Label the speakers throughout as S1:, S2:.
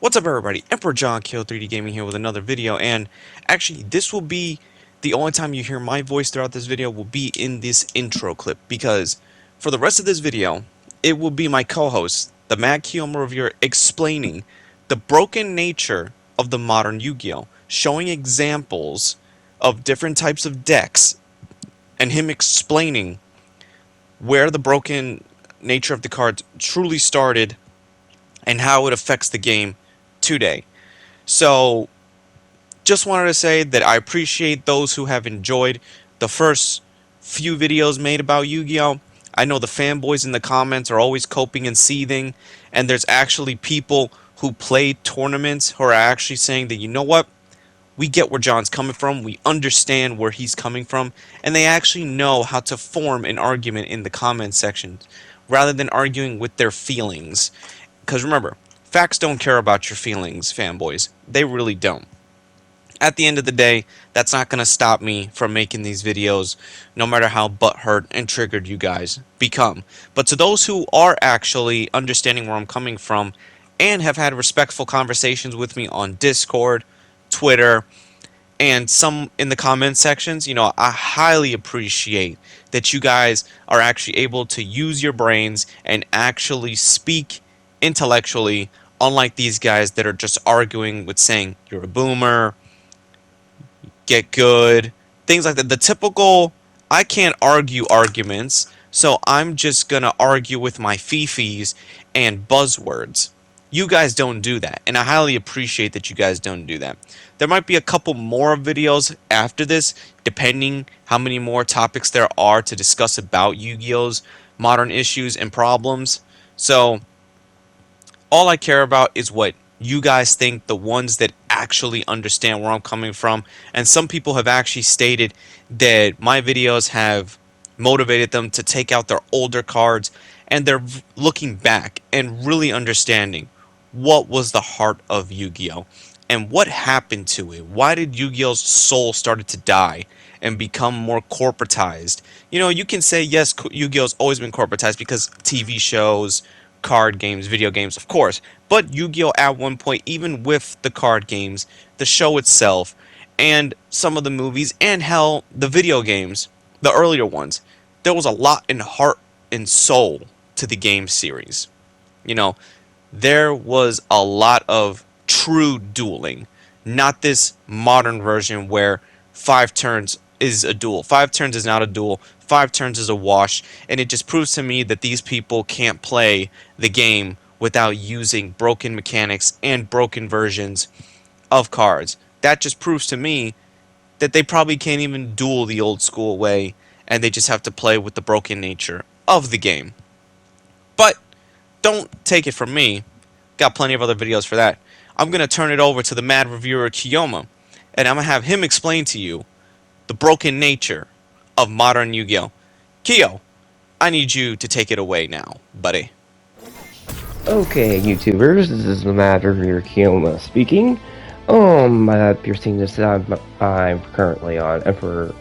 S1: What's up everybody, Emperor John Kill3D Gaming here with another video, and actually this will be the only time you hear my voice throughout this video will be in this intro clip, because for the rest of this video, it will be my co-host, the Mad Kiyoma Reviewer, explaining the broken nature of the modern Yu-Gi-Oh! Showing examples of different types of decks, and him explaining where the broken nature of the cards truly started and how it affects the game today. So, just wanted to say that I appreciate those who have enjoyed the first few videos made about Yu-Gi-Oh! I know the fanboys in the comments are always coping and seething, and there's actually people who play tournaments who are actually saying that, you know what, we get where John's coming from, we understand where he's coming from, and they actually know how to form an argument in the comment section rather than arguing with their feelings. Because remember, facts don't care about your feelings, fanboys. They really don't. At the end of the day, that's not going to stop me from making these videos, no matter how butthurt and triggered you guys become. But to those who are actually understanding where I'm coming from and have had respectful conversations with me on Discord, Twitter, and some in the comment sections, you know, I highly appreciate that you guys are actually able to use your brains and actually speak intellectually, unlike these guys that are just arguing with saying you're a boomer, get good, things like that. The typical I can't argue arguments, so I'm just gonna argue with my fifis and buzzwords. You guys don't do that, and I highly appreciate that you guys don't do that. There might be a couple more videos after this, depending how many more topics there are to discuss about Yu-Gi-Oh's modern issues and problems. So all I care about is what you guys think, the ones that actually understand where I'm coming from. And some people have actually stated that my videos have motivated them to take out their older cards, and they're looking back and really understanding what was the heart of Yu-Gi-Oh! And what happened to it. Why did Yu-Gi-Oh's soul started to die and become more corporatized? You know, you can say, yes, Yu-Gi-Oh's always been corporatized because TV shows, card games, video games, of course. But Yu-Gi-Oh! At one point, even with the card games, the show itself, and some of the movies, and hell, the video games, the earlier ones, there was a lot in heart and soul to the game series. You know, there was a lot of true dueling, not this modern version where 5 turns is a duel. 5 turns is not a duel. 5 turns is a wash, and it just proves to me that these people can't play the game without using broken mechanics and broken versions of cards. That just proves to me that they probably can't even duel the old school way, and they just have to play with the broken nature of the game. But don't take it from me. Got plenty of other videos for that. I'm going to turn it over to the Mad Reviewer Kiyoma, and I'm going to have him explain to you the broken nature of modern Yu-Gi-Oh! Kiyo, I need you to take it away now, buddy.
S2: Okay, YouTubers, this is the Mad Reviewer Kiyoma speaking. You're seeing this, I'm currently on Emperor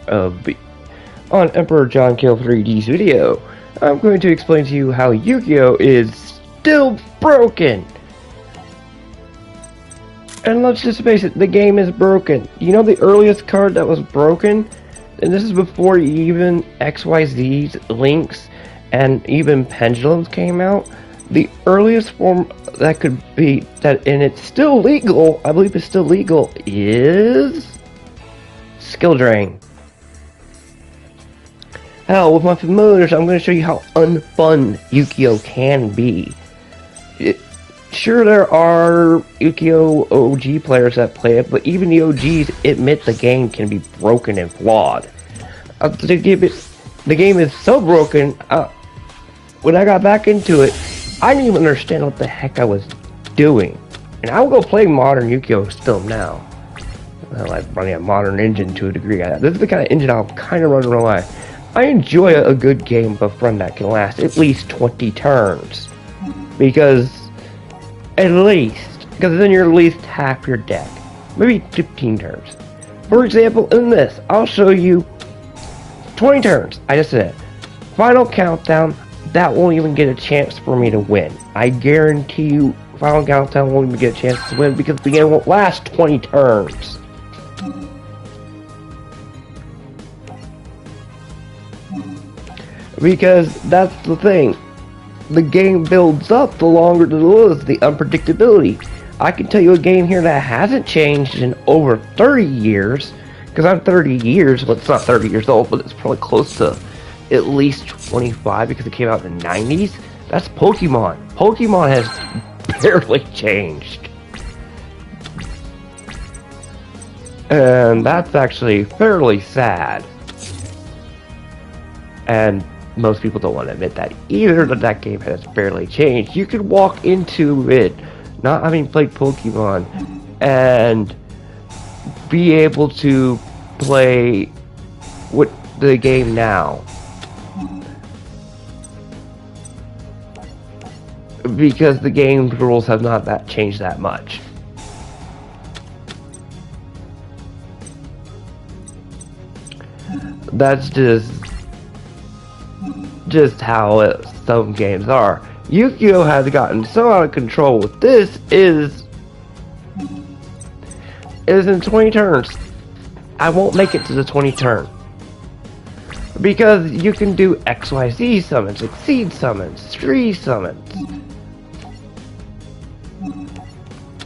S2: John Kill 3D's video. I'm going to explain to you how Yu-Gi-Oh! Is still broken. And let's just face it, the game is broken. You know the earliest card that was broken? And this is before even XYZ's, Links, and even Pendulums came out. The earliest form that could be, and it's still legal, I believe it's still legal, is Skill Drain. Hell, with my familiars, I'm going to show you how unfun Yu-Gi-Oh! Can be. Sure, there are Yu-Gi-Oh! OG players that play it, but even the OGs admit the game can be broken and flawed. The game is so broken, when I got back into it, I didn't even understand what the heck I was doing. And I will go play modern Yu-Gi-Oh! Still now. I like running a modern engine to a degree. This is the kind of engine I'll kind of run in real life. I enjoy a good game of run that can last at least 20 turns. Because then you're at least half your deck. Maybe 15 turns. For example, in this, I'll show you 20 turns. I just said it. Final countdown, that won't even get a chance for me to win. I guarantee you Final Countdown won't even get a chance to win because the game won't last 20 turns. Because that's the thing. The game builds up the longer the lose, the unpredictability. I can tell you a game here that hasn't changed in over 30 years. Because I'm 30 years, well, it's not 30 years old, but it's probably close to at least 25 because it came out in the 90s. That's Pokemon. Pokemon has barely changed. And that's actually fairly sad. And most people don't want to admit that either, that that game has barely changed. You could walk into it not having played Pokemon and be able to play with the game now. Because the game rules have not changed that much. That's just how some games are. Yu-Gi-Oh! Has gotten so out of control with this is in 20 turns. I won't make it to the 20 turn. Because you can do XYZ summons, Exceed summons, Tree summons.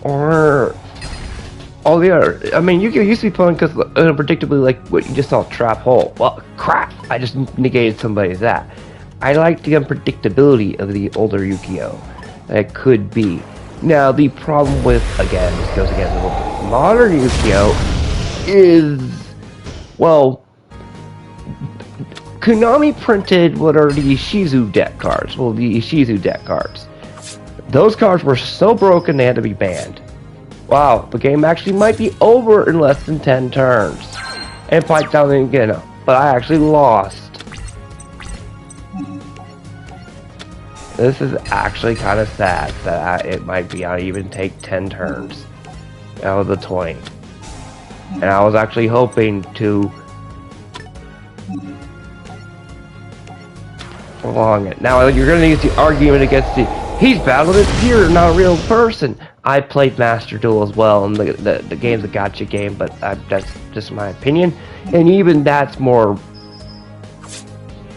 S2: Or all the other. I mean, Yu-Gi-Oh! Used to be fun because unpredictably, like what you just saw, Trap Hole. Well, crap! I just negated somebody's that. I like the unpredictability of the older Yu-Gi-Oh! That could be. Now, the problem with, again, this goes against the modern Yu-Gi-Oh! Is, well, Konami printed what are the Ishizu deck cards. Well, the Ishizu deck cards. Those cards were so broken they had to be banned. Wow, the game actually might be over in less than 10 turns. And fight down again, but I actually lost. This is actually kind of sad that it might be I'll even take 10 turns out of the 20. And I was actually hoping to prolong it. Now you're going to use the argument against he's battled a computer, not a real person. I played Master Duel as well, and the game's a gotcha game, but that's just my opinion. And even that's more.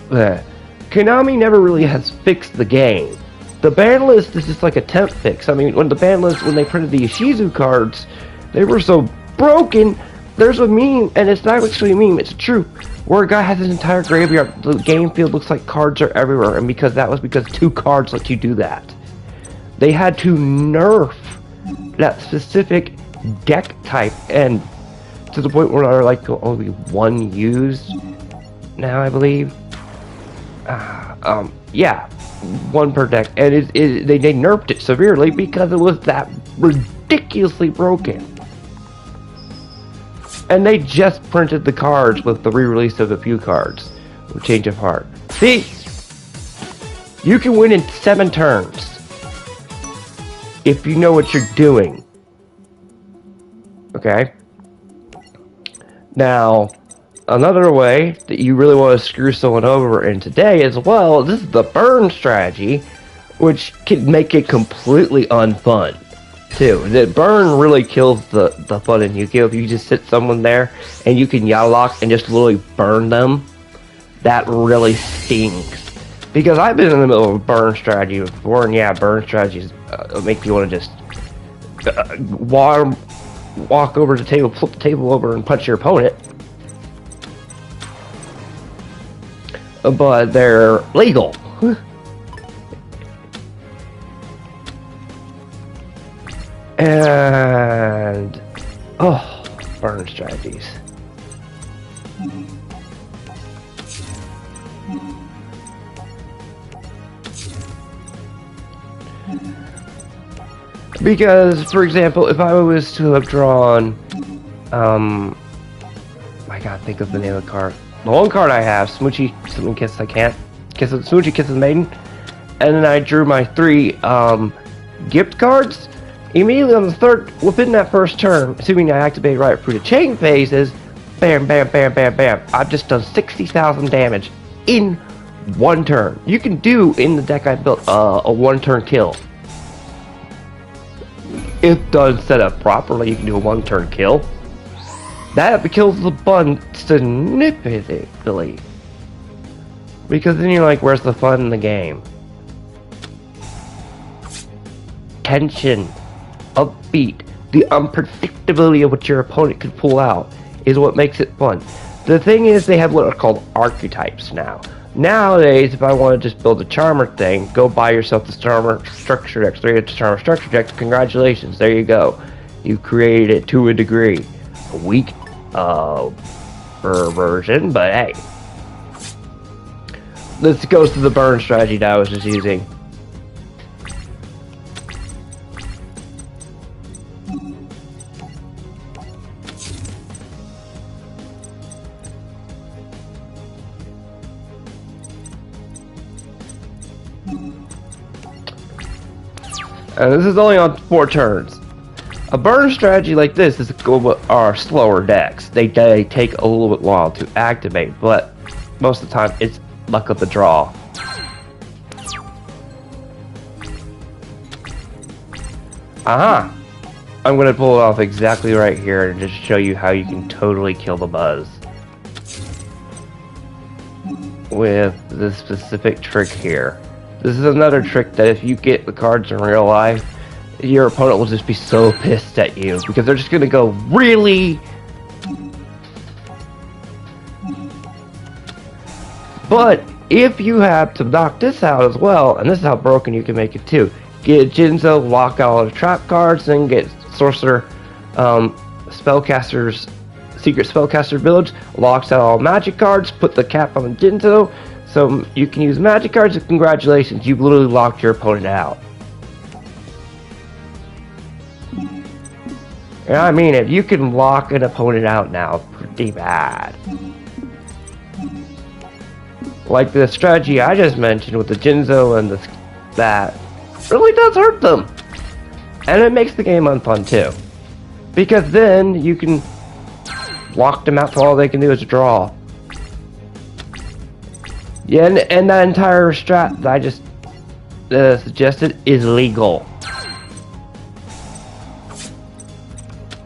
S2: Konami never really has fixed the game. The ban list is just like a temp fix. I mean, when they printed the Ishizu cards, they were so broken. There's a meme, and it's not actually a meme, it's true, where a guy has his entire graveyard. The game field looks like cards are everywhere, and that was because 2 cards let you do that. They had to nerf that specific deck type, and to the point where there are like only 1 used now, I believe. Yeah, 1 per deck, and they nerfed it severely because it was that ridiculously broken. And they just printed the cards with the re-release of a few cards with Change of Heart. See, you can win in 7 turns if you know what you're doing. Okay. Now, another way that you really want to screw someone over in today as well, this is the burn strategy, which can make it completely unfun, too. The burn really kills the fun in Yu-Gi-Oh! If you just sit someone there and you can Yallock and just literally burn them, that really stings. Because I've been in the middle of a burn strategy before, and yeah, burn strategies make you want to just walk over to the table, flip the table over, and punch your opponent. But they're legal. And burn strategies. Because, for example, if I was to have drawn, I gotta think of the name of the card. The one card I have, Smoochie, something kiss, I can't. Smoochie Kisses Maiden. And then I drew my 3 gift cards. Immediately on the within that first turn, assuming I activate right through the chain phases, bam, bam, bam, bam, bam. I've just done 60,000 damage in 1 turn. You can do in the deck I built a 1 turn kill. if done set up properly, you can do a one-turn kill. That kills the button significantly. Because then you're like, where's the fun in the game? Tension, upbeat, the unpredictability of what your opponent could pull out is what makes it fun. The thing is, they have what are called archetypes now. Nowadays, if I want to just build a Charmer thing, go buy yourself the Charmer Structure Deck, 3 Charmer Structure Deck. Congratulations, there you go. You created it to a degree. A weak version, but hey. This goes to the burn strategy that I was just using. And this is only on 4 turns. A burn strategy like this is are slower decks. They take a little bit while to activate, but most of the time it's luck of the draw. Aha! I'm gonna pull it off exactly right here and just show you how you can totally kill the buzz with this specific trick here. This is another trick that if you get the cards in real life, your opponent will just be so pissed at you because they're just gonna go, really? But if you have to knock this out as well, and this is how broken you can make it too, get Jinzo, lock out all the trap cards, then get Sorcerer, Spellcaster's Secret Spellcaster Village, locks out all magic cards, put the cap on the Jinzo, so you can use magic cards, and congratulations, you've literally locked your opponent out. And I mean, if you can lock an opponent out now, pretty bad. Like the strategy I just mentioned with the Jinzo and that really does hurt them. And it makes the game unfun too. Because then you can lock them out so all they can do is draw. Yeah, and that entire strat that I just suggested is legal.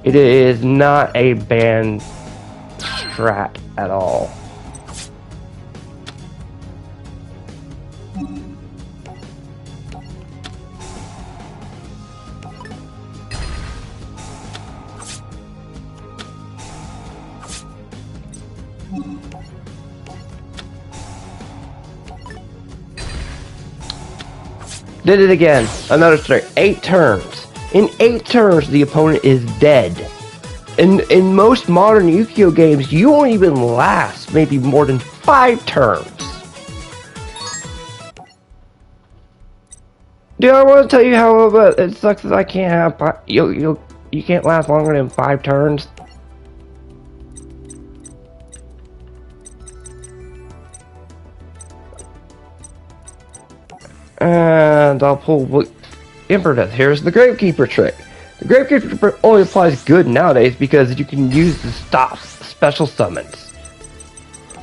S2: It is not a banned strat at all. Did it again. Another strike. 8 turns. In 8 turns, the opponent is dead. In most modern Yu-Gi-Oh games, you won't even last maybe more than 5 turns. Dude, I want to tell you how it sucks that I can't have you can't last longer than 5 turns. And I'll pull Emperor Death. Here's the Gravekeeper trick. The Gravekeeper only applies good nowadays because you can use the stop special summons.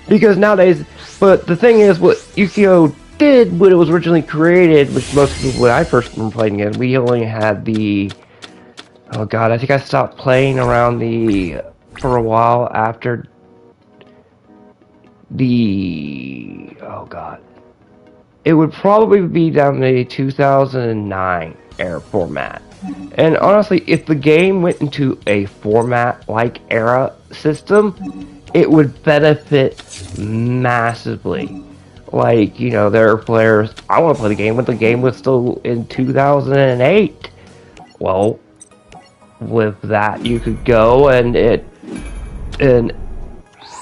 S2: Because nowadays, but the thing is, what Yu-Gi-Oh did when it was originally created, which most people, when I first remember playing it, we only had the, oh god, I think I stopped playing around for a while after the, oh god. It would probably be down the 2009 era format. And honestly, if the game went into a format like era system, it would benefit massively. Like, you know, there are players, I want to play the game, but the game was still in 2008. Well, with that, you could go and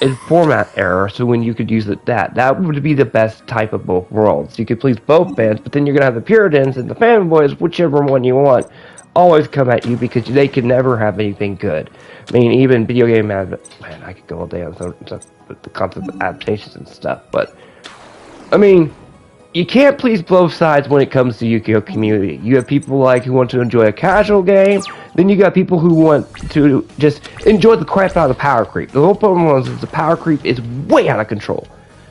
S2: in format error, so when you could use that would be the best type of both worlds. You could please both fans, but then you're gonna have the Puritans and the fanboys, whichever one you want, always come at you because they can never have anything good. I mean, even video game man, I could go all day on stuff with the concept of adaptations and stuff, but I mean, you can't please both sides when it comes to Yu-Gi-Oh community. You have people like who want to enjoy a casual game, then you got people who want to just enjoy the crap out of the power creep. The whole problem is the power creep is way out of control.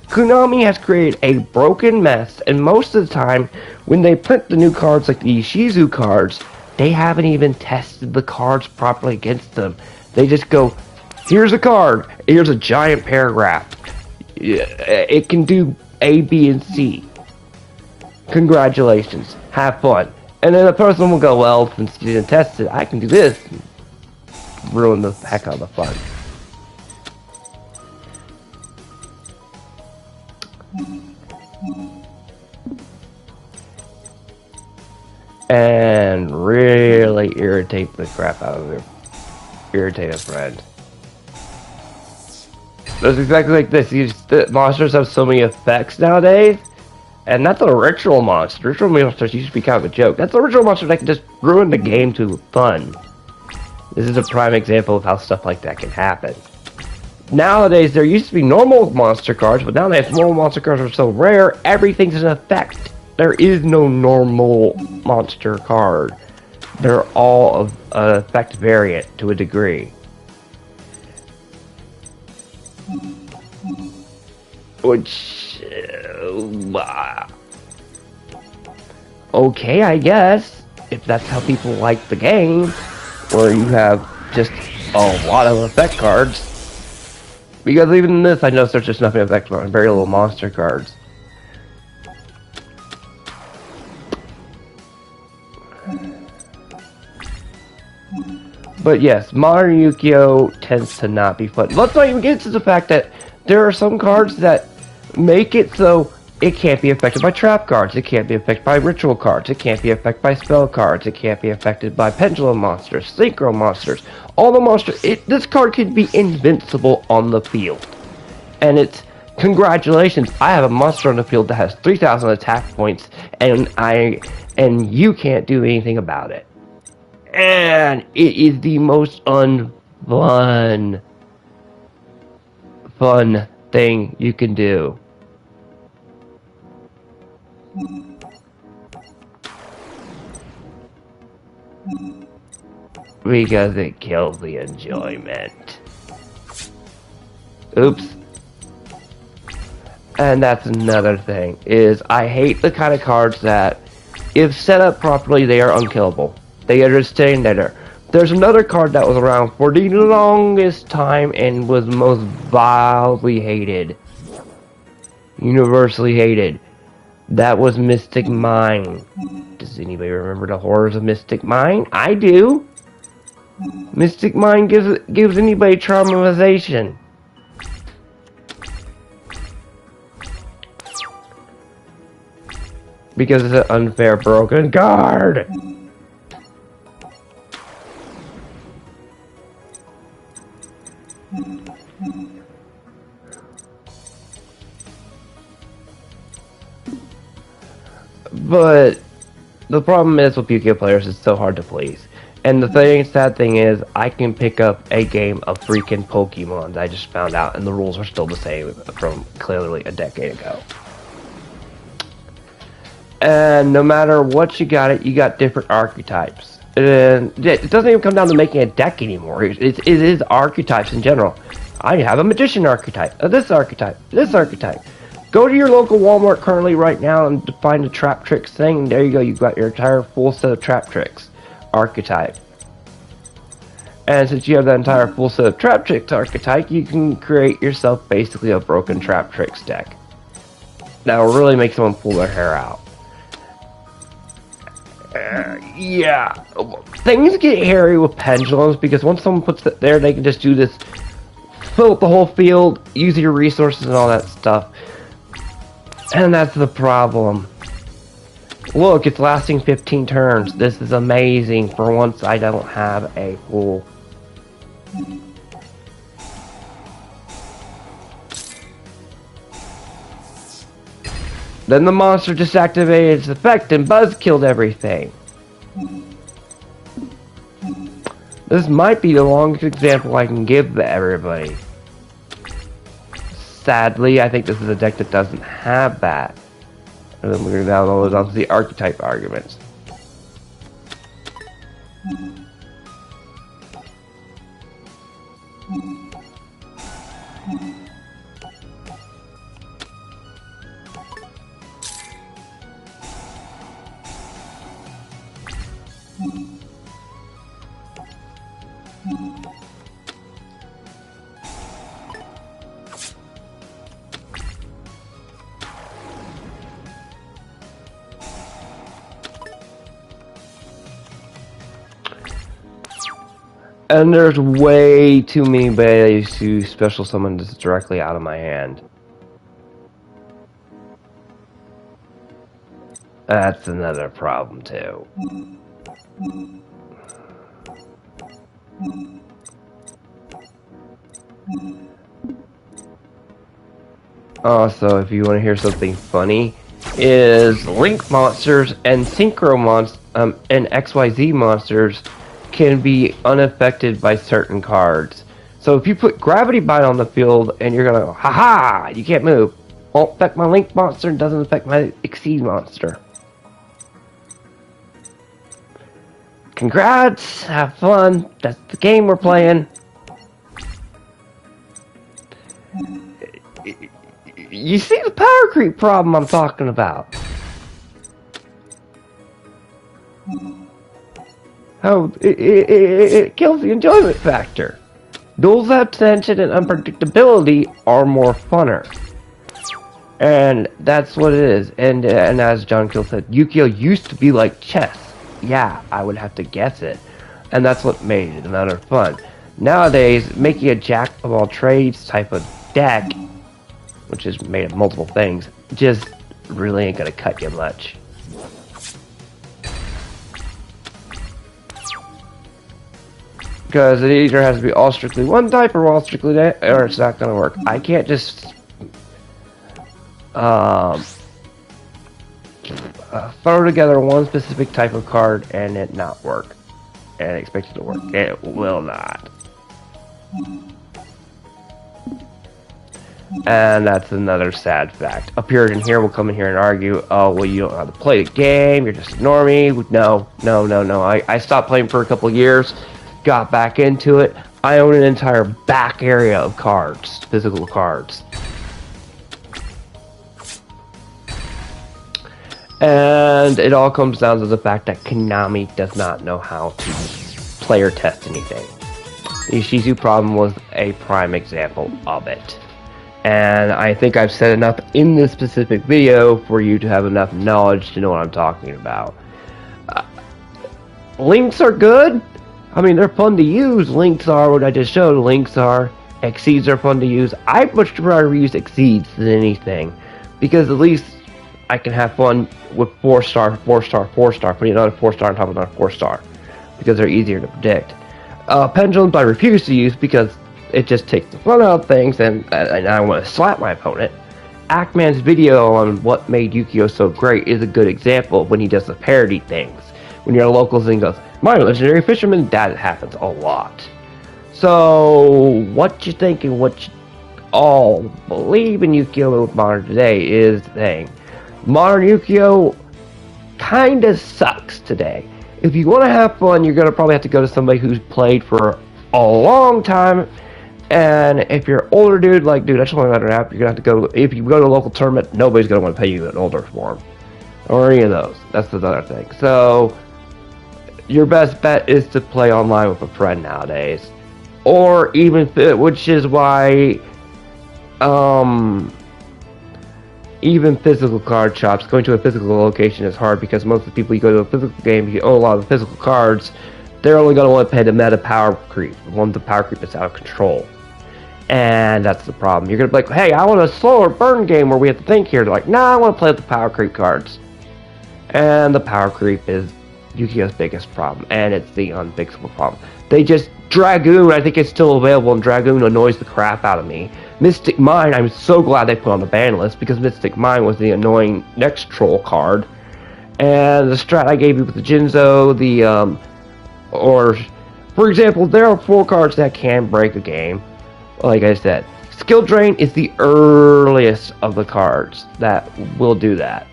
S2: Konami has created a broken mess, and most of the time, when they print the new cards like the Ishizu cards, They haven't even tested the cards properly against them. They just go, here's a card, here's a giant paragraph. It can do A, B, and C. Congratulations, have fun. And then the person will go, well, since you didn't test it, I can do this. Ruin the heck out of the fun. And really irritate the crap out of their irritated friend. It's exactly like this. The monsters have so many effects nowadays, and that's a ritual monster. Ritual monsters used to be kind of a joke. That's a ritual monster that can just ruin the game to fun. This is a prime example of how stuff like that can happen. Nowadays, there used to be normal monster cards, but nowadays normal monster cards are so rare, everything's an effect. There is no normal monster card. They're all an effect variant to a degree. Which... okay, I guess. If that's how people like the game, where you have just a lot of effect cards. Because even in this, I noticed there's just nothing effect cards, very little monster cards. But yes, modern Yu-Gi-Oh! Tends to not be fun. Let's not even get into the fact that there are some cards that make it so it can't be affected by trap cards, it can't be affected by ritual cards, it can't be affected by spell cards, it can't be affected by pendulum monsters, synchro monsters, all the monsters. This card can be invincible on the field. And it's, congratulations, I have a monster on the field that has 3,000 attack points, and you can't do anything about it. And it is the most fun thing you can do. Because it kills the enjoyment. Oops. And that's another thing, is I hate the kind of cards that, if set up properly, they are unkillable. They are just staying there. There's another card that was around for the longest time and was most vilely hated. Universally hated. That was Mystic Mine. Does anybody remember the horrors of Mystic Mine? I do. Mystic Mine gives anybody traumatization. Because it's an unfair broken card. But the problem is with Yu-Gi-Oh players, it's so hard to please. And the sad thing is, I can pick up a game of freaking Pokemon that I just found out, and the rules are still the same from clearly a decade ago. And no matter what you got different archetypes. And it doesn't even come down to making a deck anymore. It is archetypes in general. I have a Magician archetype, this archetype, this archetype. Go to your local Walmart currently right now and find a Trap Tricks thing, and there you go, you've got your entire full set of Trap Tricks archetype. And since you have that entire full set of Trap Tricks archetype, you can create yourself basically a broken Trap Tricks deck. That'll really make someone pull their hair out. Yeah, things get hairy with pendulums because once someone puts it there, they can just do this, fill up the whole field, use your resources and all that stuff. And that's the problem. Look, it's lasting 15 turns. This is amazing. For once, I don't have a full. Then the monster just activated its effect and Buzz killed everything. This might be the longest example I can give to everybody. Sadly, I think this is a deck that doesn't have that. And then we're going to download it onto the archetype arguments. And there's way too many ways to special summon this directly out of my hand. That's another problem too. Also, if you want to hear something funny, is Link monsters and Synchro monsters and XYZ monsters can be unaffected by certain cards. So if you put Gravity Bind on the field and you're gonna go, haha, you can't move. Won't affect my Link monster and doesn't affect my Exceed monster. Congrats, have fun. That's the game we're playing. You see the power creep problem I'm talking about? How it kills the enjoyment factor. Duels of tension and unpredictability are more funner. And that's what it is. And as John Kill said, Yu-Gi-Oh! Used to be like chess. Yeah, I would have to guess it. And that's what made it another fun. Nowadays, making a jack of all trades type of deck, which is made of multiple things, just really ain't gonna cut you much. Because it either has to be all strictly one type or all strictly that, or it's not gonna work. I can't just throw together one specific type of card and it not work, and expect it to work. It will not. And that's another sad fact. A Puritan here will come in here and argue, oh, well, you don't know how to play the game, you're just a normie. No. I stopped playing for a couple of years, got back into it. I own an entire back area of cards, physical cards. And it all comes down to the fact that Konami does not know how to player test anything. The Ishizu problem was a prime example of it. And I think I've said enough in this specific video for you to have enough knowledge to know what I'm talking about. Links are good. I mean, they're fun to use. Links are what I just showed. Links are. Exceeds are fun to use. I'd much rather use Exceeds than anything, because at least I can have fun with 4-star, 4-star, 4-star, putting another 4-star on top of another 4-star, because they're easier to predict. Pendulums I refuse to use because it just takes the fun out of things, and I want to slap my opponent. Ackman's video on what made Yu-Gi-Oh! So great is a good example of when he does the parody things. When you're a local and goes, my legendary fisherman, that happens a lot. So, what you think and what you all believe in Yu-Gi-Oh! Modern today is the thing. Modern Yu-Gi-Oh! Kinda sucks today. If you want to have fun, you're gonna probably have to go to somebody who's played for a long time. And if you're an older dude, like, dude, I just want to let an app, you're gonna have to go. If you go to a local tournament, nobody's gonna want to pay you an older form, or any of those. That's the other thing. So, your best bet is to play online with a friend nowadays, or even, which is why, even physical card shops, going to a physical location is hard, because most of the people you go to a physical game, if you own a lot of the physical cards, they're only going to want to pay the meta power creep, when the power creep is out of control. And that's the problem. You're going to be like, hey, I want a slower burn game where we have to think here. They're like, nah, I want to play with the power creep cards. And the power creep is Yu-Gi-Oh's biggest problem, and it's the unfixable problem. They just, Dragoon, I think it's still available, and Dragoon annoys the crap out of me. Mystic Mine, I'm so glad they put on the ban list, because Mystic Mine was the annoying next troll card. And the strat I gave you with the Jinzo, or, for example, there are 4 cards that can break a game. Like I said, Skill Drain is the earliest of the cards that will do that.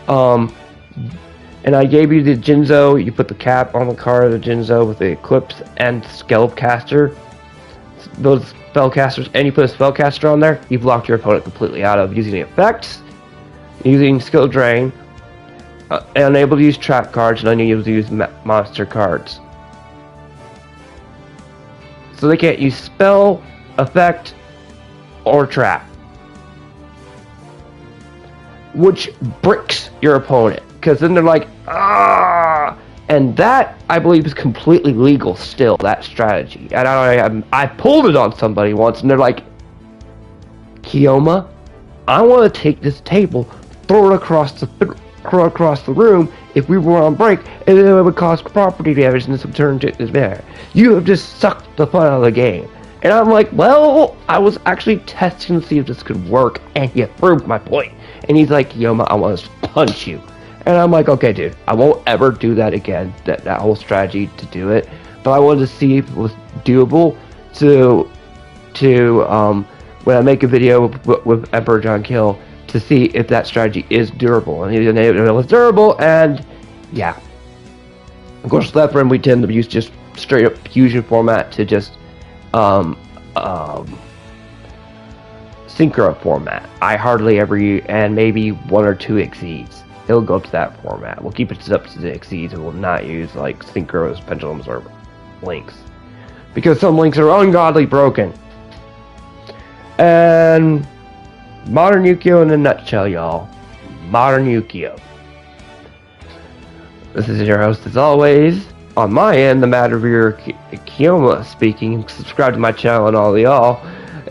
S2: And I gave you the Jinzo, you put the cap on the card of the Jinzo with the Eclipse and Spellcaster. Those Spellcasters, and you put a Spellcaster on there, you've locked your opponent completely out of using the effects, using Skill Drain, unable to use trap cards, and unable to use monster cards. So they can't use spell, effect, or trap. Which bricks your opponent. Because then they're like, ah! And that, I believe, is completely legal still, that strategy. And I pulled it on somebody once, and they're like, Kioma, I want to take this table, throw it across the room if we were on break, and then it would cause property damage, and this would turn to despair. You have just sucked the fun out of the game. And I'm like, well, I was actually testing to see if this could work, and you proved my point. And he's like, Kioma, I want to punch you. And I'm like, okay, dude, I won't ever do that again, that whole strategy to do it. But I wanted to see if it was doable to when I make a video with Emperor John Kill, to see if that strategy is durable. And it was durable, and yeah. Of course, Lethrin, we tend to use just straight up fusion format to just synchro format. I hardly ever use, and maybe one or two exceeds. It'll go up to that format. We'll keep it up to the exceeds, and we'll not use like synchros, pendulums, or links, because some links are ungodly broken. And Modern Yu-Gi-Oh! In a nutshell, y'all. Modern Yu-Gi-Oh! This is your host, as always. On my end, the Madravir Kioma speaking. Subscribe to my channel and all the y'all.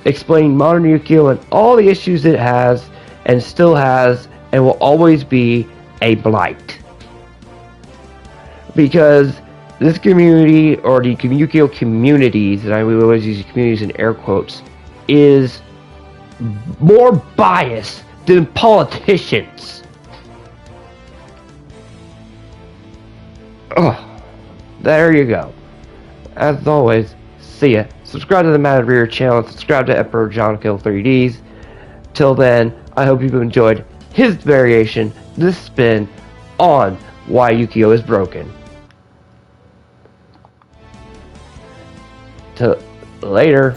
S2: Explaining Modern Yu-Gi-Oh! And all the issues it has, and still has, and will always be a blight. Because this community, or the Yu-Gi-Oh! Communities, and I will always use communities in air quotes, is more biased than politicians. Oh, there you go. As always, see ya. Subscribe to the Madravir channel, subscribe to Emperor John Kill 3Ds. Till then, I hope you've enjoyed his variation, this spin, on why Yu-Gi-Oh! Is broken. Till later.